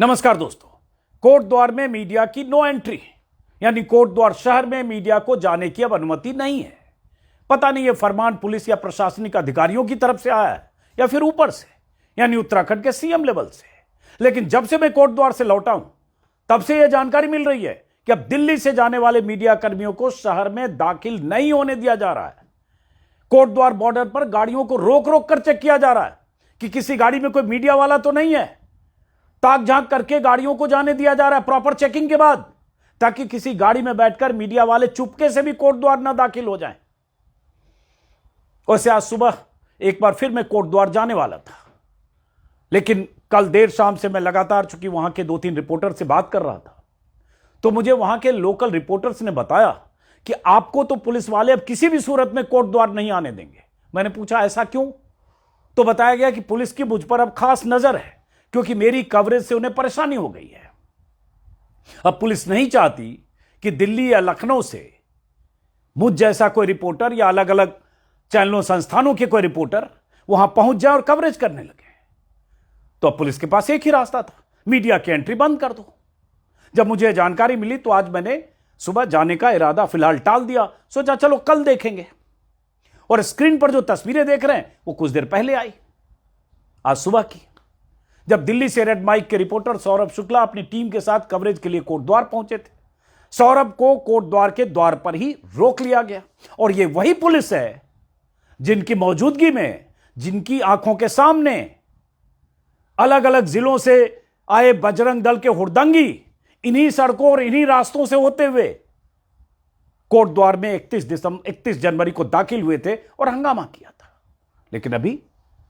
नमस्कार दोस्तों। कोटद्वार में मीडिया की नो एंट्री, यानी कोटद्वार शहर में मीडिया को जाने की अब अनुमति नहीं है। पता नहीं यह फरमान पुलिस या प्रशासनिक अधिकारियों की तरफ से आया है या फिर ऊपर से, यानी उत्तराखंड के सीएम लेवल से। लेकिन जब से मैं कोटद्वार से लौटा हूं तब से यह जानकारी मिल रही है कि अब दिल्ली से जाने वाले मीडिया कर्मियों को शहर में दाखिल नहीं होने दिया जा रहा है। कोटद्वार बॉर्डर पर गाड़ियों को रोक रोक कर चेक किया जा रहा है कि किसी गाड़ी में कोई मीडिया वाला तो नहीं है। ताक झांक करके गाड़ियों को जाने दिया जा रहा है प्रॉपर चेकिंग के बाद, ताकि किसी गाड़ी में बैठकर मीडिया वाले चुपके से भी कोटद्वार ना दाखिल हो जाएं। वैसे आज सुबह एक बार फिर मैं कोटद्वार जाने वाला था, लेकिन कल देर शाम से मैं लगातार चूंकि वहां के 2-3 रिपोर्टर से बात कर रहा था, तो मुझे वहां के लोकल रिपोर्टर्स ने बताया कि आपको तो पुलिस वाले अब किसी भी सूरत में कोटद्वार नहीं आने देंगे। मैंने पूछा ऐसा क्यों, तो बताया गया कि पुलिस की मुझ पर अब खास नजर है, क्योंकि मेरी कवरेज से उन्हें परेशानी हो गई है। अब पुलिस नहीं चाहती कि दिल्ली या लखनऊ से मुझ जैसा कोई रिपोर्टर या अलग अलग चैनलों संस्थानों के कोई रिपोर्टर वहां पहुंच जाए और कवरेज करने लगे। तो अब पुलिस के पास एक ही रास्ता था, मीडिया की एंट्री बंद कर दो। जब मुझे जानकारी मिली तो आज मैंने सुबह जाने का इरादा फिलहाल टाल दिया, सोचा चलो कल देखेंगे। और स्क्रीन पर जो तस्वीरें देख रहे हैं वो कुछ देर पहले आई, आज सुबह की, जब दिल्ली से रेड माइक के रिपोर्टर सौरभ शुक्ला अपनी टीम के साथ कवरेज के लिए कोटद्वार पहुंचे थे। सौरभ को कोटद्वार के द्वार पर ही रोक लिया गया। और यह वही पुलिस है जिनकी मौजूदगी में, जिनकी आंखों के सामने अलग अलग जिलों से आए बजरंग दल के हुड़दंगी इन्हीं सड़कों और इन्हीं रास्तों से होते हुए कोटद्वार में 31 जनवरी को दाखिल हुए थे और हंगामा किया था। लेकिन अभी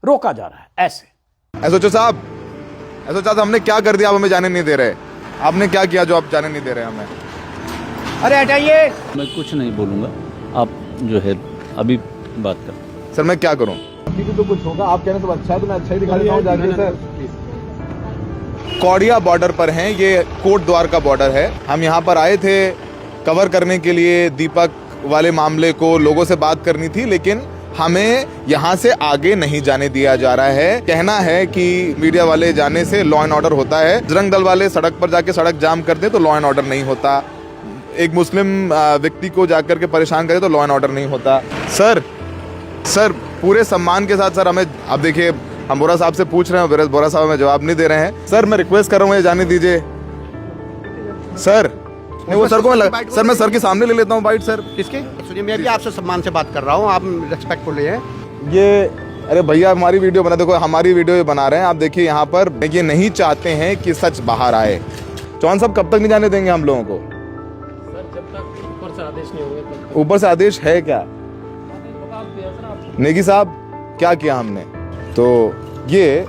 रोका जा रहा है। ऐसे एसओ साहब हमने क्या कर दिया, आप हमें जाने नहीं दे रहे? आपने क्या किया जो आप जाने नहीं दे रहे हमें? अरे हटाइए। मैं कुछ नहीं बोलूंगा, आप जो है अभी बात कर। सर मैं क्या करूं? अभी भी तो कुछ होगा, आप कहने तो अच्छा है तो मैं अच्छा ही दिखा देता हूं जाके। सर कौड़िया बॉर्डर पर हैं, ये कोटद्वार का बॉर्डर है। हम यहाँ पर आए थे कवर करने के लिए, दीपक वाले मामले को लोगों से बात करनी थी, लेकिन हमें यहाँ से आगे नहीं जाने दिया जा रहा है। कहना है कि मीडिया वाले जाने से लॉ एंड ऑर्डर होता है, बजरंग दल वाले सड़क पर जाके सड़क जाम कर दे तो लॉ एंड ऑर्डर नहीं होता, एक मुस्लिम व्यक्ति को जाकर के परेशान करे तो लॉ एंड ऑर्डर नहीं होता। सर पूरे सम्मान के साथ सर हमें, अब देखिए हम बोरा साहब से पूछ रहे हैं, बोरा साहब हमें जवाब नहीं दे रहे हैं। सर मैं रिक्वेस्ट कर रहा हूँ, जाने दीजिए सर। नहीं वो सर को सर मैं सर के सामने ले लेता हूँ बाइट। सर किसके? सुनिए, मैं भी आपसे सम्मान से बात कर रहा हूँ, आप रेस्पेक्टफुल हैं। ये अरे भैया हमारी वीडियो बना, देखो हमारी वीडियो बना रहे हैं आप, देखिए यहाँ पर ये नहीं चाहते हैं कि सच बाहर आए। चौहान साहब कब तक नहीं जाने देंगे हम लोगों को? सर जब तक ऊपर से आदेश नहीं होंगे। ऊपर से आदेश है क्या? नेगी साहब क्या किया हमने? तो ये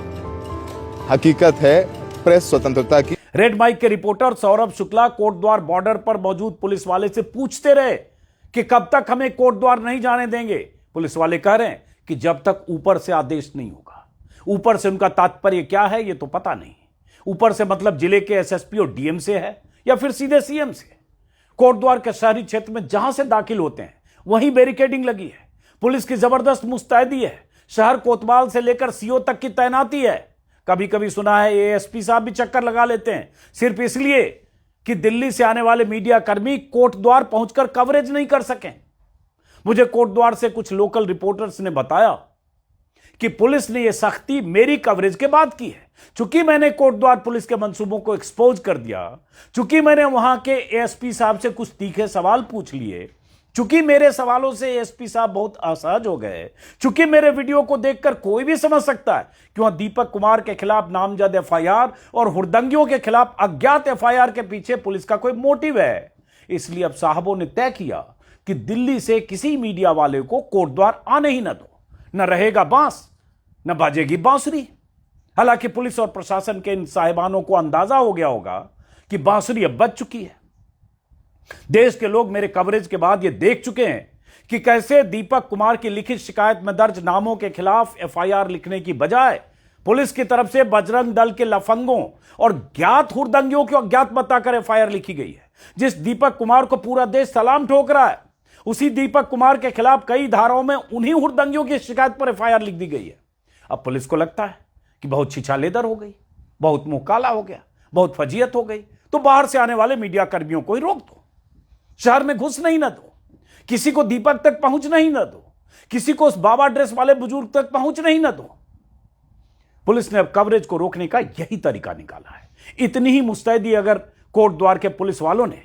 हकीकत है प्रेस स्वतंत्रता की। रेड माइक के रिपोर्टर सौरभ शुक्ला कोटद्वार बॉर्डर पर मौजूद पुलिस वाले से पूछते रहे कि कब तक हमें कोटद्वार नहीं जाने देंगे। पुलिस वाले कह रहे हैं कि जब तक ऊपर से आदेश नहीं होगा। ऊपर से उनका तात्पर्य क्या है ये तो पता नहीं। ऊपर से मतलब जिले के एसएसपी और डीएम से है या फिर सीधे सीएम से। कोटद्वार के शहरी क्षेत्र में जहां से दाखिल होते हैं वहीं बैरिकेडिंग लगी है, पुलिस की जबरदस्त मुस्तैदी है, शहर कोतवाल से लेकर सीओ तक की तैनाती है। कभी कभी सुना है एएसपी साहब भी चक्कर लगा लेते हैं सिर्फ इसलिए कि दिल्ली से आने वाले मीडिया कर्मी कोटद्वार पहुंचकर कवरेज नहीं कर सकें। मुझे कोटद्वार से कुछ लोकल रिपोर्टर्स ने बताया कि पुलिस ने यह सख्ती मेरी कवरेज के बाद की है। चूंकि मैंने कोटद्वार पुलिस के मंसूबों को एक्सपोज कर दिया, चूंकि मैंने वहां के एएसपी साहब से कुछ तीखे सवाल पूछ लिए, चूंकि मेरे सवालों से एएसपी साहब बहुत असहज हो गए, चूंकि मेरे वीडियो को देखकर कोई भी समझ सकता है कि वहां दीपक कुमार के खिलाफ नामजद एफआईआर और हुड़दंगियों के खिलाफ अज्ञात एफआईआर के पीछे पुलिस का कोई मोटिव है, इसलिए अब साहबों ने तय किया कि दिल्ली से किसी मीडिया वाले को कोटद्वार आने ही न दो। न रहेगा बांस न बाजेगी बांसुरी। हालांकि पुलिस और प्रशासन के इन साहिबानों को अंदाजा हो गया होगा कि बांसुरी अब बज चुकी है। देश के लोग मेरे कवरेज के बाद यह देख चुके हैं कि कैसे दीपक कुमार की लिखित शिकायत में दर्ज नामों के खिलाफ एफआईआर लिखने की बजाय पुलिस की तरफ से बजरंग दल के लफंगों और ज्ञात हुड़दंगियों को अज्ञात बताकर एफआईआर लिखी गई है। जिस दीपक कुमार को पूरा देश सलाम ठोक रहा है, उसी दीपक कुमार के खिलाफ कई धाराओं में उन्हीं हुड़दंगियों की शिकायत पर एफआईआर लिख दी गई है। अब पुलिस को लगता है कि बहुत छिछालेदर हो गई, बहुत मुंह काला हो गया, बहुत फजीयत हो गई तो बाहर से आने वाले मीडिया कर्मियों को ही रोक दो, शहर में घुस नहीं ना दो, किसी को दीपक तक पहुंच नहीं ना दो, किसी को उस बाबा ड्रेस वाले बुजुर्ग तक पहुंच नहीं ना दो। पुलिस ने अब कवरेज को रोकने का यही तरीका निकाला है। इतनी ही मुस्तैदी अगर कोट द्वार के पुलिस वालों ने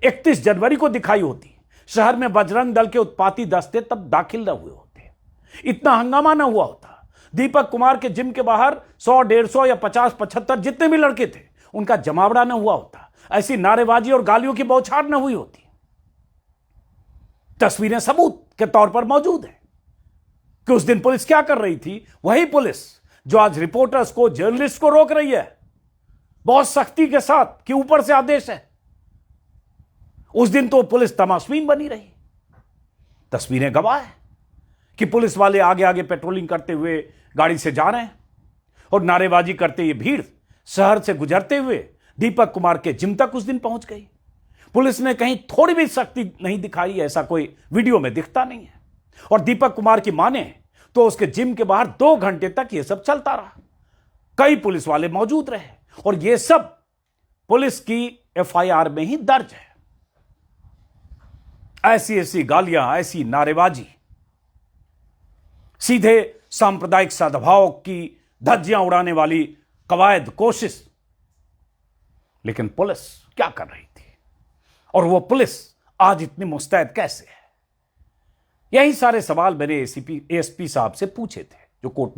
31 जनवरी को दिखाई होती, शहर में बजरंग दल के उत्पाती दस्ते तब दाखिल न हुए होते, इतना हंगामा न हुआ होता, दीपक कुमार के जिम के बाहर 100, 150 या 50, 75 जितने भी लड़के थे उनका जमावड़ा न हुआ होता, ऐसी नारेबाजी और गालियों की बौछार न हुई होती। तस्वीरें सबूत के तौर पर मौजूद हैं कि उस दिन पुलिस क्या कर रही थी। वही पुलिस जो आज रिपोर्टर्स को, जर्नलिस्ट को रोक रही है बहुत सख्ती के साथ कि ऊपर से आदेश है, उस दिन तो पुलिस तमाशबीन बनी रही। तस्वीरें गवाह है कि पुलिस वाले आगे आगे पेट्रोलिंग करते हुए गाड़ी से जा रहे हैं और नारेबाजी करते ये भीड़ शहर से गुजरते हुए दीपक कुमार के जिम तक उस दिन पहुंच गई। पुलिस ने कहीं थोड़ी भी सख्ती नहीं दिखाई, ऐसा कोई वीडियो में दिखता नहीं है। और दीपक कुमार की माने तो उसके जिम के बाहर 2 घंटे तक यह सब चलता रहा, कई पुलिस वाले मौजूद रहे और यह सब पुलिस की एफआईआर में ही दर्ज है। ऐसी ऐसी गालियां, ऐसी नारेबाजी, सीधे सांप्रदायिक सद्भाव की धज्जियां उड़ाने वाली कवायद कोशिश। लेकिन पुलिस क्या कर रही थी और वो पुलिस आज इतनी मुस्तैद कैसे है? यही सारे सवाल मैंने एएसपी साहब से पूछे थे जो कोट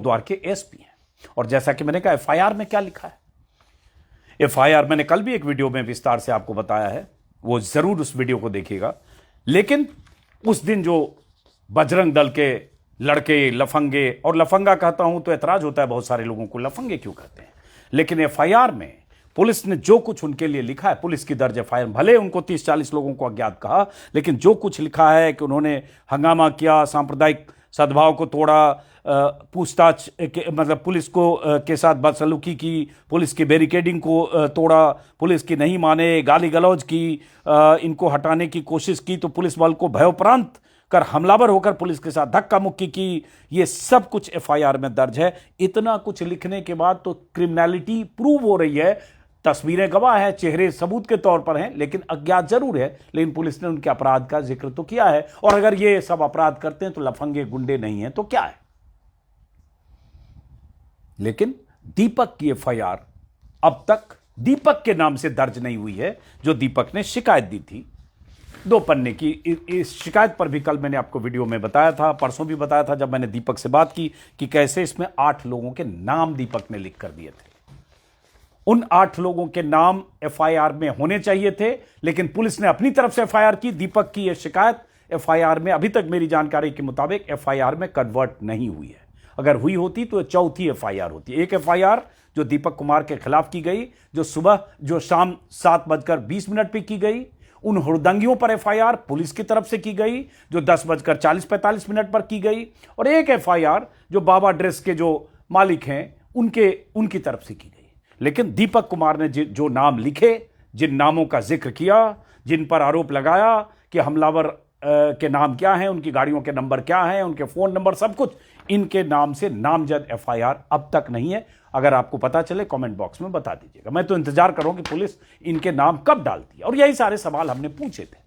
द्वार के एसपी हैं। और जैसा कि मैंने कहा एफआईआर में क्या लिखा है, एफआईआर मैंने कल भी एक वीडियो में विस्तार से आपको बताया है, वो जरूर उस वीडियो को देखिएगा। लेकिन उस दिन जो बजरंग दल के लड़के लफंगे, और लफंगा कहता हूं तो ऐतराज होता है बहुत सारे लोगों को, लफंगे क्यों कहते हैं, लेकिन एफआईआर में पुलिस ने जो कुछ उनके लिए लिखा है, पुलिस की दर्ज एफआईआर, भले उनको 30-40 लोगों को अज्ञात कहा, लेकिन जो कुछ लिखा है कि उन्होंने हंगामा किया, सांप्रदायिक सद्भाव को तोड़ा, पूछताछ के मतलब पुलिस को के साथ बदसलूकी की, पुलिस की बैरिकेडिंग को तोड़ा, पुलिस की नहीं माने, गाली गलौज की, इनको हटाने की कोशिश की तो पुलिस बल को भयोप्रांत कर हमलावर होकर पुलिस के साथ धक्का मुक्की की, ये सब कुछ एफआईआर में दर्ज है। इतना कुछ लिखने के बाद तो क्रिमिनलिटी प्रूव हो रही है, तस्वीरें गवाह है, चेहरे सबूत के तौर पर हैं, लेकिन अज्ञात जरूर है, लेकिन पुलिस ने उनके अपराध का जिक्र तो किया है। और अगर ये सब अपराध करते हैं तो लफंगे गुंडे नहीं हैं तो क्या है? लेकिन दीपक की एफआईआर अब तक दीपक के नाम से दर्ज नहीं हुई है, जो दीपक ने शिकायत दी थी 2 पन्ने की। इस शिकायत पर भी कल मैंने आपको वीडियो में बताया था, परसों भी बताया था जब मैंने दीपक से बात की कि कैसे इसमें 8 लोगों के नाम दीपक ने लिख कर दिए थे। उन 8 लोगों के नाम एफआईआर में होने चाहिए थे, लेकिन पुलिस ने अपनी तरफ से एफआईआर की। दीपक की यह शिकायत एफआईआर में अभी तक मेरी जानकारी के मुताबिक एफआईआर में कन्वर्ट नहीं हुई है। अगर हुई होती तो चौथी एफआईआर होती। एक एफआईआर जो दीपक कुमार के खिलाफ की गई, जो शाम 7:20 पे की गई, उन हुड़दंगियों पर एफआईआर पुलिस की तरफ से की गई जो 10:40-45 पर की गई, और एक एफआईआर जो बाबा ड्रेस के जो मालिक हैं उनकी तरफ से की गई। लेकिन दीपक कुमार ने जो नाम लिखे, जिन नामों का जिक्र किया, जिन पर आरोप लगाया कि हमलावर के नाम क्या हैं, उनकी गाड़ियों के नंबर क्या हैं, उनके फोन नंबर, सब कुछ इनके नाम से नामजद एफआईआर अब तक नहीं है। अगर आपको पता चले कमेंट बॉक्स में बता दीजिएगा। मैं तो इंतजार कर रहा हूं कि पुलिस इनके नाम कब डालती है, और यही सारे सवाल हमने पूछे थे।